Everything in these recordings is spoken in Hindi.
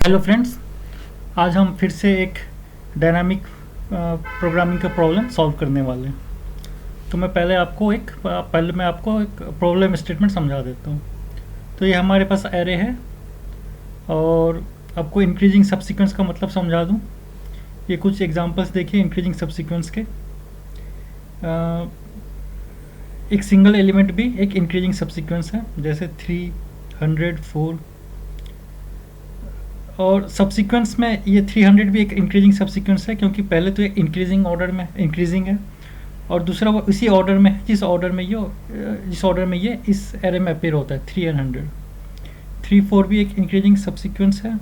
हेलो फ्रेंड्स, आज हम फिर से एक डायनामिक प्रोग्रामिंग का प्रॉब्लम सॉल्व करने वाले हैं। तो पहले मैं आपको एक प्रॉब्लम स्टेटमेंट समझा देता हूँ। तो ये हमारे पास एरे है और आपको इंक्रीजिंग सब्सीक्वेंस का मतलब समझा दूँ। ये कुछ एग्जांपल्स देखिए इंक्रीजिंग सब्सीक्वेंस के। एक सिंगल एलिमेंट भी एक इंक्रीजिंग सब्सीक्वेंस है, जैसे 300, 4 और सब्सीक्वेंस में ये 300 भी एक इंक्रीजिंग सब्सीक्वेंस है, क्योंकि पहले तो ये इंक्रीजिंग ऑर्डर में इंक्रीजिंग है और दूसरा वो इसी ऑर्डर में है जिस ऑर्डर में ये इस एरे में अपीयर होता है 300। 3 4 भी एक इंक्रीजिंग सब्सीक्वेंस है,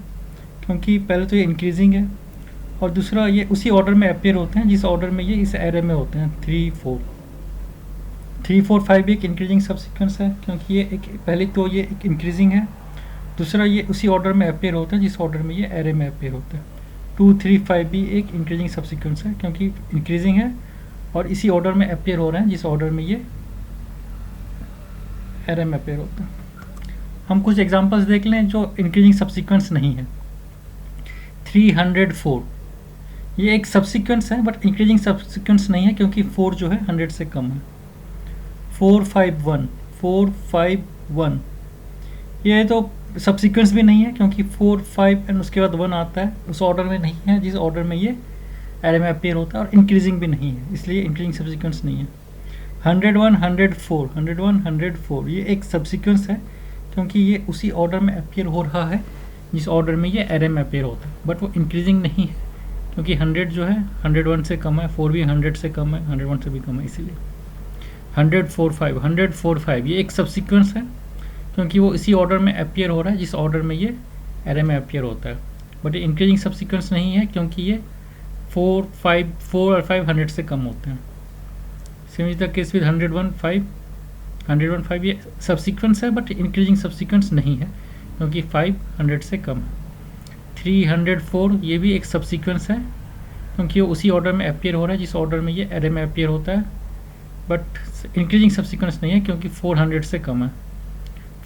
क्योंकि पहले तो ये इंक्रीजिंग है और दूसरा ये उसी ऑर्डर में अपीयर होते हैं जिस ऑर्डर में ये इस एरे में होते हैं 3 4। 3 4 5 भी एक इंक्रीजिंग सब्सीक्वेंस है, क्योंकि ये एक पहले तो ये एक इंक्रीजिंग है, दूसरा ये उसी ऑर्डर में अपीयर होता है जिस ऑर्डर में ये एरे में अपीयर होता है। 2 3 5 भी एक इंक्रीजिंग सब्सीक्वेंस है, क्योंकि इंक्रीजिंग है और इसी ऑर्डर में अपीयर हो रहे हैं जिस ऑर्डर में ये एरे में अपीयर होता है। हम कुछ एग्जांपल्स देख लें जो इंक्रीजिंग सब्सीक्वेंस नहीं है। 304 ये एक सब्सीक्वेंस है बट इंक्रीजिंग सब्सीक्वेंस नहीं है, क्योंकि 4 जो है 100 से कम है। 451 ये तो सब्सीक्वेंस भी नहीं है, क्योंकि 4 5 एंड उसके बाद 1 आता है, उस ऑर्डर में नहीं है जिस ऑर्डर में ये एरे में अपीयर होता है, और इंक्रीजिंग भी नहीं है, इसलिए इंक्रीजिंग सब्सीक्वेंस नहीं है। 104 ये एक सब्सीक्वेंस है, क्योंकि ये उसी ऑर्डर में अपीयर हो रहा है जिस ऑर्डर में ये एरे में अपीयर होता है, बट वो इंक्रीजिंग नहीं है, क्योंकि 100 जो है 101 से कम है, 4 भी 100 से कम है, 101 से भी कम है, इसीलिए 145 ये एक सब्सीक्वेंस है, क्योंकि वो इसी ऑर्डर में अपीयर हो रहा है जिस ऑर्डर में ये एरे में अपीयर होता है, बट ये इंक्रीजिंग सब्सीक्वेंस नहीं है, क्योंकि ये 4 और 5 100 से कम होते हैं। Same is the case with 101 5 ये सब्सीक्वेंस है बट इंक्रीजिंग सब्सीक्वेंस नहीं है, क्योंकि 5 100 से कम है। 304 ये भी एक सब्सीक्वेंस है, क्योंकि वो उसी ऑर्डर में अपीयर हो रहा है जिस ऑर्डर में ये एरे में अपीयर होता है, बट इंक्रीजिंग सब्सीक्वेंस नहीं है, क्योंकि 400 से कम है।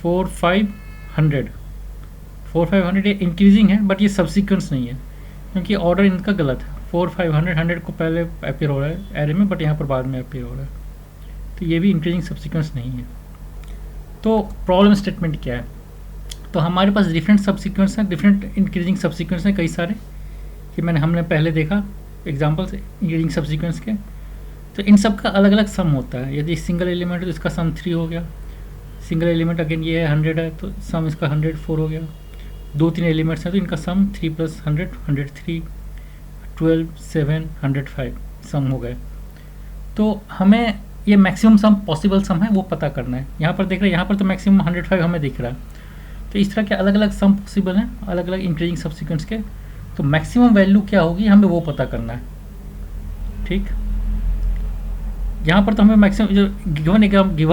4 5 100 ये इंक्रीजिंग है बट ये सब्सीक्वेंस नहीं है, क्योंकि ऑर्डर इनका गलत है। 4 5 100 को पहले अपीयर हो रहा है एरे में, बट यहाँ पर बाद में अपीयर हो रहा है, तो ये भी इंक्रीजिंग सब्सीक्वेंस नहीं है। तो प्रॉब्लम स्टेटमेंट क्या है? तो हमारे पास डिफरेंट सब्सीक्वेंस हैं, डिफरेंट इंक्रीजिंग सब्सीक्वेंस हैं कई सारे, कि हमने पहले देखा एग्जाम्पल्स इंक्रीजिंग सब्सीक्वेंस के। तो इन सब का अलग अलग सम होता है। यदि सिंगल एलिमेंट है तो इसका सम 3 हो गया, सिंगल एलिमेंट अगेन ये है 100 है तो सम इसका 104 हो गया। 2-3 एलिमेंट्स हैं तो इनका सम 3 + 100 103 12 7 105 सम हो गए। तो हमें ये मैक्सिमम सम पॉसिबल सम है वो पता करना है। यहाँ पर देख रहे हैं, यहाँ पर तो मैक्सिमम 105 हमें दिख रहा है। तो इस तरह के अलग अलग सम पॉसिबल हैं अलग अलग इंक्रीजिंग सब्सीक्वेंस के। तो मैक्सिमम वैल्यू क्या होगी हमें वो पता करना है, ठीक। यहाँ पर तो हमें मैक्सिमम जो गिवन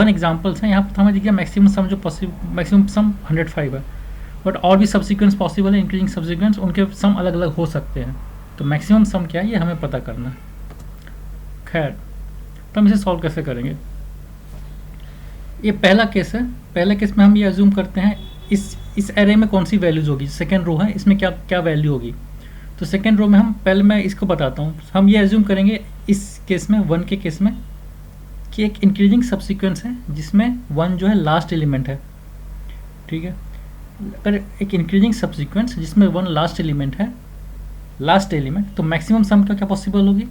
एग्जांपल्स हैं, यहाँ पर तो हमें देखिए मैक्सिमम सम मैक्सिमम सम 105 है, बट और भी सब्सीक्वेंस पॉसिबल है इंक्रीजिंग सब्सीक्वेंस, उनके सम अलग अलग हो सकते हैं। तो मैक्सिमम सम क्या है ये हमें पता करना है। खैर, तो हम इसे सॉल्व कैसे करेंगे? ये पहला केस है। पहले केस में हम ये अज्यूम करते हैं इस एरे में कौन सी वैल्यूज होगी। सेकेंड रो है, इसमें क्या क्या वैल्यू होगी। तो सेकेंड रो में मैं इसको बताता हूँ। हम ये अज्यूम करेंगे इस केस में 1 के केस में कि एक इंक्रीजिंग सब्सीक्वेंस है जिसमें 1 जो है लास्ट एलिमेंट है, ठीक है। अगर एक इंक्रीजिंग सब्सीक्वेंस जिसमें 1 लास्ट एलिमेंट है, तो मैक्सिमम सम क्या पॉसिबल होगी?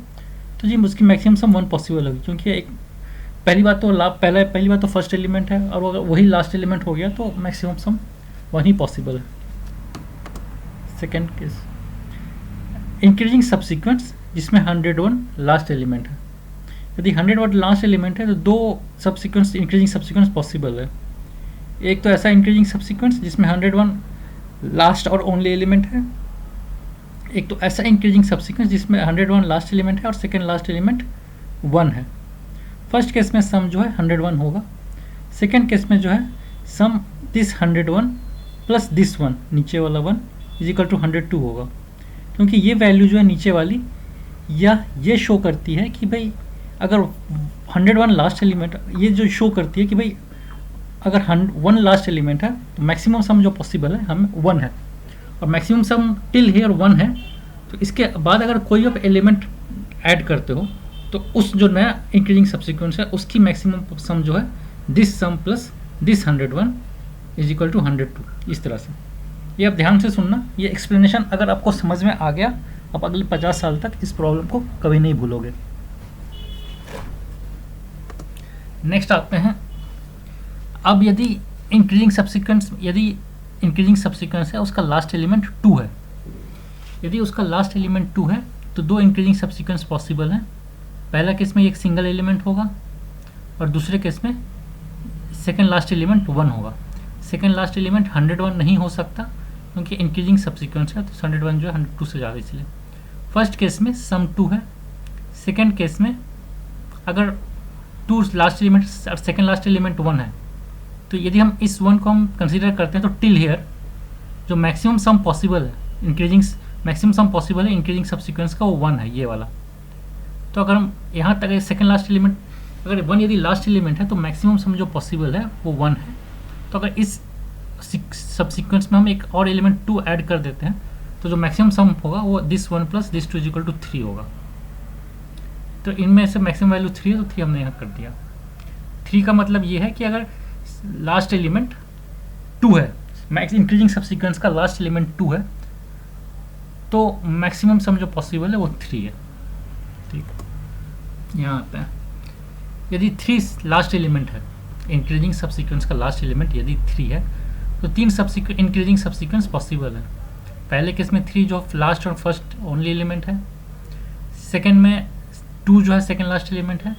तो जी उसकी मैक्सिमम सम 1 पॉसिबल होगी, क्योंकि एक पहली बात तो फर्स्ट एलिमेंट है, और अगर वही लास्ट एलिमेंट हो गया तो मैक्सिमम सम 1 ही पॉसिबल है। सेकेंड केस, इंक्रीजिंग सब्सीक्वेंस जिसमें 101 लास्ट एलिमेंट है। यदि 101 लास्ट एलिमेंट है तो 2 सब्सीक्वेंस इंक्रीजिंग सब्सीक्वेंस पॉसिबल है। एक तो ऐसा इंक्रीजिंग सब्सीक्वेंस जिसमें 101 लास्ट और ओनली एलिमेंट है, एक तो ऐसा इंक्रीजिंग सब्सीक्वेंस जिसमें 101 लास्ट एलिमेंट है और सेकेंड लास्ट एलिमेंट 1 है। फर्स्ट केस में सम जो है 101 होगा। सेकेंड केस में जो है सम दिस 101 प्लस दिस 1 नीचे वाला 1 इज इक्वल टू 102 होगा, क्योंकि ये वैल्यू जो है नीचे वाली या ये शो करती है कि भाई अगर 101 लास्ट एलिमेंट, ये जो शो करती है कि भाई अगर 1 लास्ट एलिमेंट है तो मैक्सिमम सम जो पॉसिबल है हमें 1 है, और मैक्सिमम सम टिल हेयर 1 है, तो इसके बाद अगर कोई आप एलिमेंट ऐड करते हो तो उस जो नया इंक्रीजिंग सब्सिक्वेंस है उसकी मैक्सिमम सम जो है this sum plus this 101 is equal to 102, इस तरह से। ये आप ध्यान से सुनना, ये एक्सप्लेनेशन अगर आपको समझ में आ गया आप अगले 50 साल तक इस प्रॉब्लम को कभी नहीं भूलोगे। नेक्स्ट आते हैं, अब यदि इंक्रीजिंग सब्सिक्वेंस है उसका लास्ट एलिमेंट 2 है, यदि उसका लास्ट एलिमेंट 2 है तो दो इंक्रीजिंग सब्सिक्वेंस पॉसिबल हैं। पहला केस में एक सिंगल एलिमेंट होगा और दूसरे केस में सेकेंड लास्ट एलिमेंट 1 होगा। सेकेंड लास्ट एलिमेंट 101 नहीं हो सकता क्योंकि इंक्रीजिंग सब्सिक्वेंस है, तो 101 जो है 102 से ज़्यादा, इसलिए फर्स्ट केस में सम 2 है। सेकेंड केस में अगर 2 लास्ट एलिमेंट और सेकेंड लास्ट एलिमेंट 1 है, तो यदि हम इस 1 को हम कंसीडर करते हैं तो टिल हेयर जो मैक्सिमम सम पॉसिबल है इंक्रीजिंग सब्सिक्वेंस का वो 1 है, ये वाला। तो अगर हम यहाँ तक सेकेंड लास्ट एलिमेंट अगर 1 यदि लास्ट एलिमेंट है तो मैक्सिमम सम जो पॉसिबल है वो 1 है। तो अगर इस सब्सिक्वेंस में हम एक और एलिमेंट 2 ऐड कर देते हैं तो जो मैक्सिमम सम होगा वो this 1 plus this 2 is equal to 3 होगा। तो इनमें से मैक्सिमम वैल्यू 3 है, तो 3 हमने यहाँ कर दिया। 3 का मतलब ये है कि अगर लास्ट एलिमेंट 2 है, इंक्रीजिंग सब्सिक्वेंस का लास्ट एलिमेंट 2 है, तो मैक्सिमम सम जो पॉसिबल है वो 3 है। ठीक, यहाँ आता है यदि 3 लास्ट एलिमेंट है, इंक्रीजिंग सब्सिक्वेंस का लास्ट एलिमेंट यदि 3 है तो 3 इंक्रीजिंग सब्सिक्वेंस पॉसिबल है। पहले केस में 3 जो लास्ट और फर्स्ट ओनली एलिमेंट है, सेकेंड में 2 जो है सेकेंड लास्ट एलिमेंट है,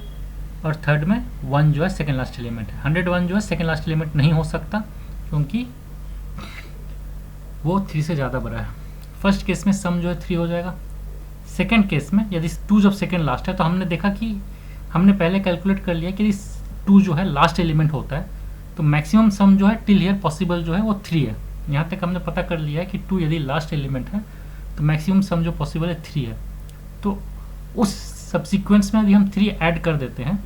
और थर्ड में 1 जो है सेकेंड लास्ट एलिमेंट है। 101 जो है सेकेंड लास्ट एलिमेंट नहीं हो सकता क्योंकि वो 3 से ज़्यादा बड़ा है। फर्स्ट केस में सम जो है 3 हो जाएगा। सेकेंड केस में यदि 2 जब सेकेंड लास्ट है तो हमने देखा कि हमने पहले कैलकुलेट कर लिया कि यदि 2 जो है लास्ट एलिमेंट होता है तो मैक्सिमम सम जो है टिल हियर पॉसिबल जो है वो 3 है। यहाँ तक हमने पता कर लिया है कि 2 यदि लास्ट एलिमेंट है तो मैक्सिमम सम जो पॉसिबल है 3 है। तो उस सब्सिक्वेंस में यदि हम 3 ऐड कर देते हैं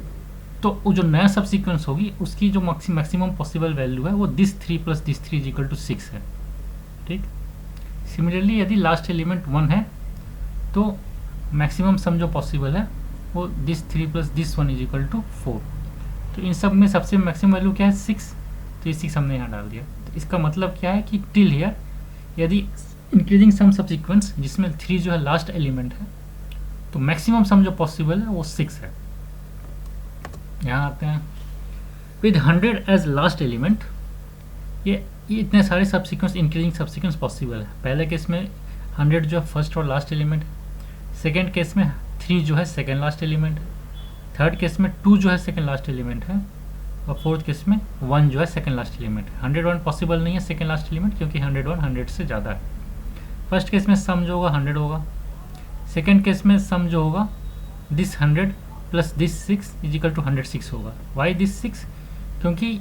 तो वो जो नया सब्सिक्वेंस होगी उसकी जो मैक्सिमम पॉसिबल वैल्यू है वो this 3 plus this 3 is equal to 6 है। ठीक, सिमिलरली यदि लास्ट एलिमेंट 1 है तो मैक्सिमम सम जो पॉसिबल है वो this 3 plus this 1 is equal to 4। तो इन सब में सबसे मैक्सिमम वैल्यू क्या है 6, तो ये 6 हमने यहाँ डाल दिया। तो इसका मतलब क्या है कि टिल हियर यदि इंक्रीजिंग सम सब्सिक्वेंस जिसमें 3 जो है लास्ट एलिमेंट है तो मैक्सिमम सम जो पॉसिबल है वो 6 है। यहाँ आते हैं विद 100 एज लास्ट एलिमेंट, ये इतने सारे सब्सिक्वेंस इंक्रीजिंग सब्सिक्वेंस पॉसिबल है। पहले केस में 100 जो है फर्स्ट और लास्ट एलिमेंट है, सेकेंड केस में 3 जो है सेकेंड लास्ट एलिमेंट है, थर्ड केस में 2 जो है सेकेंड लास्ट एलिमेंट है, और फोर्थ केस में 1 जो है सेकेंड लास्ट एलिमेंट है। 101 पॉसिबल नहीं है सेकेंड लास्ट एलिमेंट क्योंकि 101 100 से ज़्यादा है। फर्स्ट केस में सम जो होगा 100 होगा, सेकेंड केस में सम जो होगा this 100 plus this 6 is equal to 106 होगा। Why this 6? क्योंकि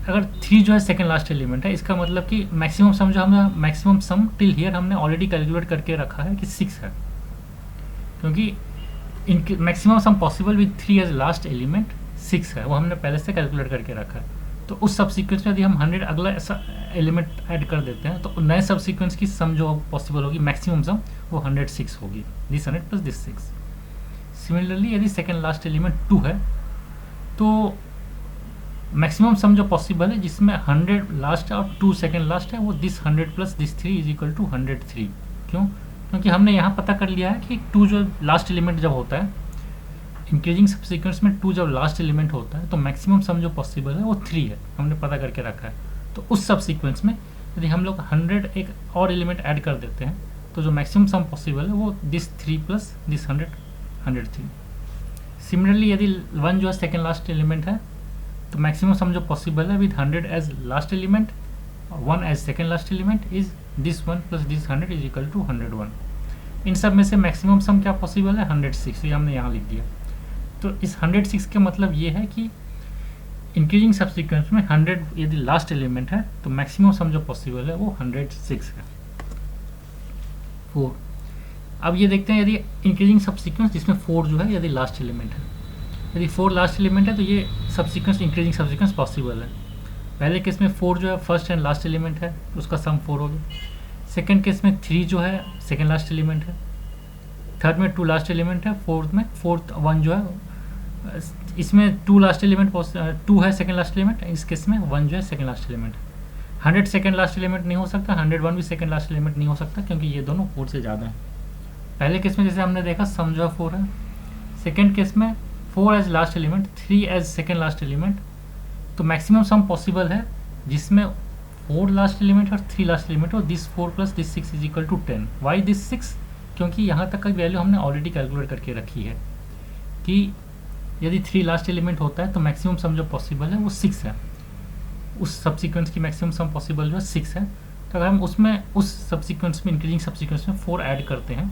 अगर 3 जो है सेकेंड लास्ट एलिमेंट है इसका मतलब कि मैक्सिमम सम जो हमने मैक्सिमम सम टिल हियर हमने ऑलरेडी कैलकुलेट करके रखा है कि 6 है, क्योंकि maximum sum possible with 3 as last element 6 है, वो हमने पहले से कैलकुलेट करके रखा है। तो उस सबसीक्वेंस में यदि हम 100 अगला ऐसा एलिमेंट ऐड कर देते हैं तो नए सबसीक्वेंस की सम जो पॉसिबल होगी मैक्सिमम सम वो 106 होगी, दिस 100 प्लस दिस 6। सिमिलरली यदि सेकेंड लास्ट एलिमेंट 2 है तो मैक्सिमम सम जो पॉसिबल है जिसमें 100 लास्ट और 2 सेकेंड लास्ट है वो this 100 plus this 3 is equal to 103। क्यों? क्योंकि हमने यहाँ पता कर लिया है कि 2 जो लास्ट एलिमेंट जब होता है इंक्रीजिंग सबसीक्वेंस में 2 जब लास्ट एलिमेंट होता है तो मैक्सिमम सम जो पॉसिबल है वो 3 है, हमने पता करके रखा है। तो उस सबसीक्वेंस में यदि हम लोग 100 एक और एलिमेंट ऐड कर देते हैं तो जो मैक्सिमम सम पॉसिबल है वो दिस 3 प्लस दिस 100 103। सिमिलरली यदि 1 जो है सेकेंड लास्ट एलिमेंट है तो मैक्सिमम सम जो पॉसिबल है विद 100 एज लास्ट एलिमेंट और 1 as second last element is this 1 plus this 100 is equal to 101। इन सब में से मैक्सिमम सम क्या पॉसिबल है 106, ये हमने यहाँ लिख दिया। तो इस 106 का मतलब ये है कि इंक्रीजिंग सबसीक्वेंस में 100 यदि लास्ट एलिमेंट है तो मैक्सिमम सम जो पॉसिबल है वो 106 है। 4, अब ये देखते हैं यदि इंक्रीजिंग सबसीक्वेंस जिसमें 4 जो है यदि लास्ट एलिमेंट है, यदि 4 लास्ट एलिमेंट है तो ये सबसीक्वेंस इंक्रीजिंग सबसीक्वेंस पॉसिबल है। पहले केस में 4 जो है फर्स्ट एंड लास्ट एलिमेंट है, उसका सम 4 हो गया। सेकेंड केस में 3 जो है सेकेंड लास्ट एलिमेंट है, थर्ड में 2 लास्ट एलिमेंट है, फोर्थ में 1 जो है, इसमें 2 लास्ट एलिमेंट 2 है सेकेंड लास्ट एलिमेंट, इस केस में 1 जो है सेकेंड लास्ट एलिमेंट है। 100 सेकेंड लास्ट एलिमेंट नहीं हो सकता, 101 भी सेकेंड लास्ट एलिमेंट नहीं हो सकता, क्योंकि ये दोनों 4 से ज़्यादा है। पहले केस में जैसे हमने देखा सम जो है 4 है, सेकेंड केस में 4 as last element, 3 as second last element, तो मैक्सिमम सम पॉसिबल है जिसमें 4 लास्ट एलिमेंट और 3 लास्ट एलिमेंट और this 4 plus this 6 is equal to 10। Why this 6? क्योंकि यहाँ तक का वैल्यू हमने ऑलरेडी कैलकुलेट करके रखी है कि यदि 3 लास्ट एलिमेंट होता है तो मैक्सिमम सम जो पॉसिबल है वो 6 है, उस सब्सिक्वेंस की मैक्सिमम सम पॉसिबल जो है 6 है। तो अगर हम उसमें उस सब्सिक्वेंस में इंक्रीजिंग सब्सिक्वेंस में 4 ऐड करते हैं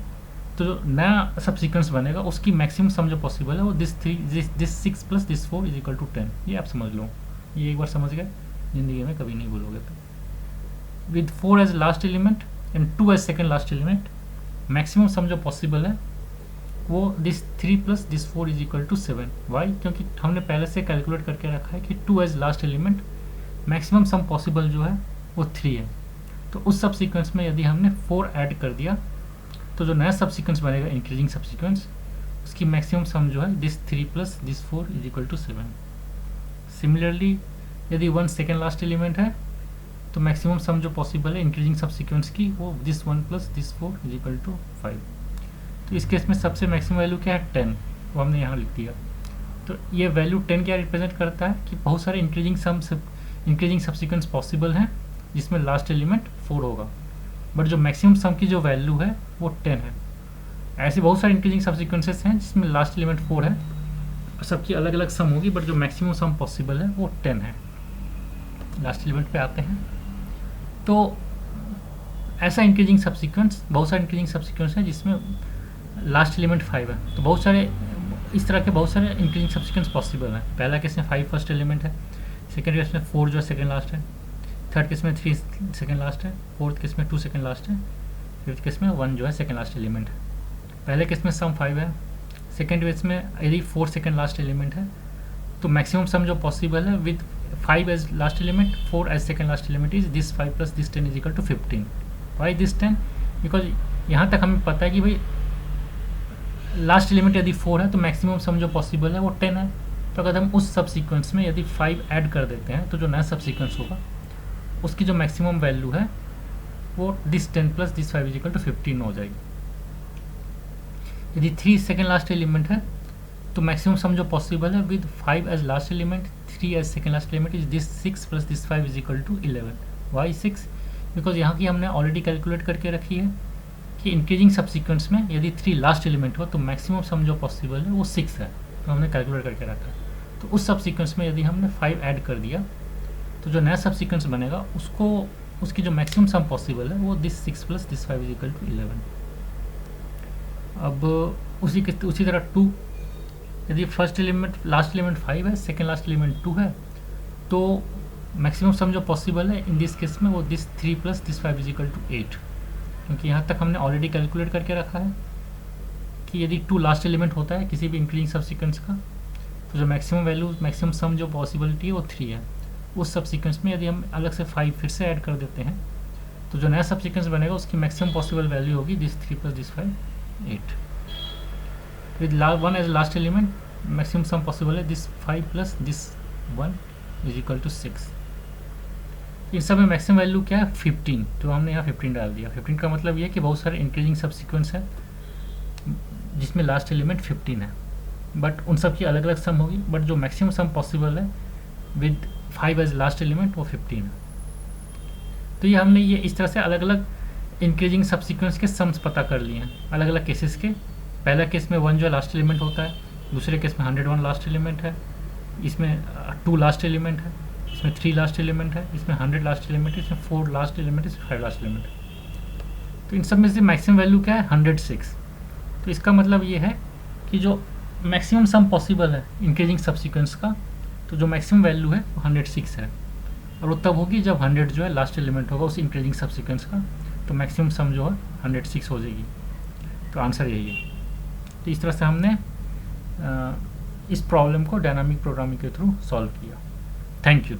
तो जो नया सब्सिक्वेंस बनेगा उसकी मैक्सिमम सम जो पॉसिबल है वो this 6 plus this 4 is equal to 10। ये आप समझ लो, ये एक बार समझ गए, ज़िंदगी में कभी नहीं भूलोगे। तो with 4 as last element and 2 as second last element, maximum sum जो पॉसिबल है वो this 3 plus this 4 is equal to 7। Why? क्योंकि हमने पहले से कैलकुलेट करके रखा है कि 2 as last element maximum sum possible जो है वो 3 है। तो उस सब सीक्वेंस में यदि हमने 4 ऐड कर दिया तो जो नया सब सीक्वेंस बनेगा इंक्रीजिंग सब सीक्वेंस, उसकी मैक्सिमम सम जो है this 3 plus this 4 is equal to 7। Similarly यदि 1 सेकेंड लास्ट एलिमेंट है तो मैक्सिमम सम जो पॉसिबल है इंक्रीजिंग सब सीक्वेंस की वो this 1 plus this 4 is equal to 5। तो इस केस में सबसे मैक्सिमम वैल्यू क्या है 10, वो हमने यहाँ लिख दिया। तो ये वैल्यू 10 क्या रिप्रेजेंट करता है कि बहुत सारे इंक्रीजिंग सब्सिक्वेंस पॉसिबल हैं जिसमें लास्ट एलिमेंट 4 होगा, बट जो मैक्सिमम सम की जो वैल्यू है वो 10 है। ऐसे बहुत सारे इंक्रीजिंग सब्सिक्वेंसेस हैं जिसमें लास्ट एलिमेंट 4 है, सबकी अलग अलग सम होगी, बट जो मैक्सिमम सम पॉसिबल है वो 10 है। लास्ट एलिमेंट पे आते हैं, तो ऐसा इंक्रीजिंग सब्सिक्वेंस, बहुत सारे इंक्रीजिंग सब्सिक्वेंस है जिसमें लास्ट एलिमेंट 5 है। तो बहुत सारे इस तरह के बहुत सारे इंक्रीजिंग सब्सिक्वेंस पॉसिबल है। पहला केस में 5 फर्स्ट एलिमेंट है, सेकेंड केस में 4 जो है सेकेंड लास्ट है, थर्ड केस में 3 सेकेंड लास्ट है, फोर्थ केस में 2 सेकेंड लास्ट है, फिफ्थ केस में 1 जो है सेकेंड लास्ट एलिमेंट है। पहले केस में सम 5 है, सेकेंड केस में यदि 4 सेकेंड लास्ट एलिमेंट है तो मैक्सिमम सम जो पॉसिबल है with 5 as last element 4 as second last element is this 5 plus this 10 is equal to 15। Why this 10? Because यहाँ तक हमें पता है कि भाई लास्ट एलिमेंट यदि 4 है तो मैक्सिमम सम जो पॉसिबल है वो 10 है। तो अगर हम उस सब सीक्वेंस में यदि 5 ऐड कर देते हैं तो जो नया सब सीक्वेंस होगा उसकी जो मैक्सिमम वैल्यू है वो this 10 plus this 5 is equal to 15 हो जाएगी। यदि 3 सेकेंड लास्ट एलिमेंट है तो मैक्सिमम सम जो पॉसिबल है with 5 as last element 3 as second last element is this 6 plus this 5 is equal to 11। Why 6? Because यहाँ की हमने ऑलरेडी कैलकुलेट करके रखी है कि इंक्रीजिंग सबसीक्वेंस में यदि 3 लास्ट एलिमेंट हो तो मैक्सिमम सम जो पॉसिबल है वो 6 है, तो हमने कैलकुलेट करके रखा है। तो उस सबसीक्वेंस में यदि हमने 5 ऐड कर दिया तो जो नया सबसीक्वेंस बनेगा उसकी जो मैक्सिमम सम पॉसिबल है वो this 6 plus this 5 is equal to 11। अब उसी तरह 2, यदि फर्स्ट एलिमेंट लास्ट एलिमेंट 5 है, सेकेंड लास्ट एलिमेंट 2 है, तो मैक्सिमम सम जो पॉसिबल है इन दिस केस में वो this 3 plus this 5 is equal to 8। क्योंकि यहाँ तक हमने ऑलरेडी कैलकुलेट करके रखा है कि यदि 2 लास्ट एलिमेंट होता है किसी भी इंक्रीजिंग सबसीक्वेंस का तो जो मैक्सिमम सम जो पॉसिबिलिटी है वो 3 है। उस सबसीक्वेंस में यदि हम अलग से 5 फिर से ऐड कर देते हैं तो जो नया सबसीक्वेंस बनेगा उसकी मैक्सिमम पॉसिबल वैल्यू होगी this 3 plus this 5 8। With 1 as last element maximum sum possible है this 5 plus this 1 is equal to 6। इन सब में मैक्सिमम वैल्यू क्या है 15, तो हमने यहाँ 15 डाल दिया। 15 का मतलब ये है कि बहुत सारे इंक्रीजिंग सबसीक्वेंस है जिसमें लास्ट एलिमेंट 15 है, बट उन सब की अलग अलग सम होगी, बट जो मैक्सिमम सम पॉसिबल है विद 5 एज लास्ट एलिमेंट वो 15 है। तो ये हमने ये इस तरह से अलग अलग इंक्रीजिंग सबसीक्वेंस के सम्स पता कर लिए हैं अलग अलग केसेस के। पहला केस में 1 जो लास्ट एलिमेंट होता है, दूसरे केस में 101 लास्ट एलिमेंट है, इसमें 2 लास्ट एलिमेंट है, इसमें 3 लास्ट एलिमेंट है, इसमें 100 लास्ट एलिमेंट है, इसमें 4 लास्ट एलिमेंट है, इसमें 5 लास्ट एलिमेंट है। तो इन सब में से मैक्सिमम वैल्यू क्या है 106। तो इसका मतलब ये है कि जो मैक्सिमम सम पॉसिबल है इंक्रीजिंग सबसीक्वेंस का, तो जो मैक्सिमम वैल्यू है वो 106 है, और वो तब होगी जब 100 जो है लास्ट एलिमेंट होगा उस इंक्रीजिंग सबसीक्वेंस का, तो मैक्सिमम सम जो है 106 हो जाएगी। तो आंसर यही है। तो इस तरह से हमने इस प्रॉब्लम को डायनामिक प्रोग्रामिंग के थ्रू सॉल्व किया। Thank you.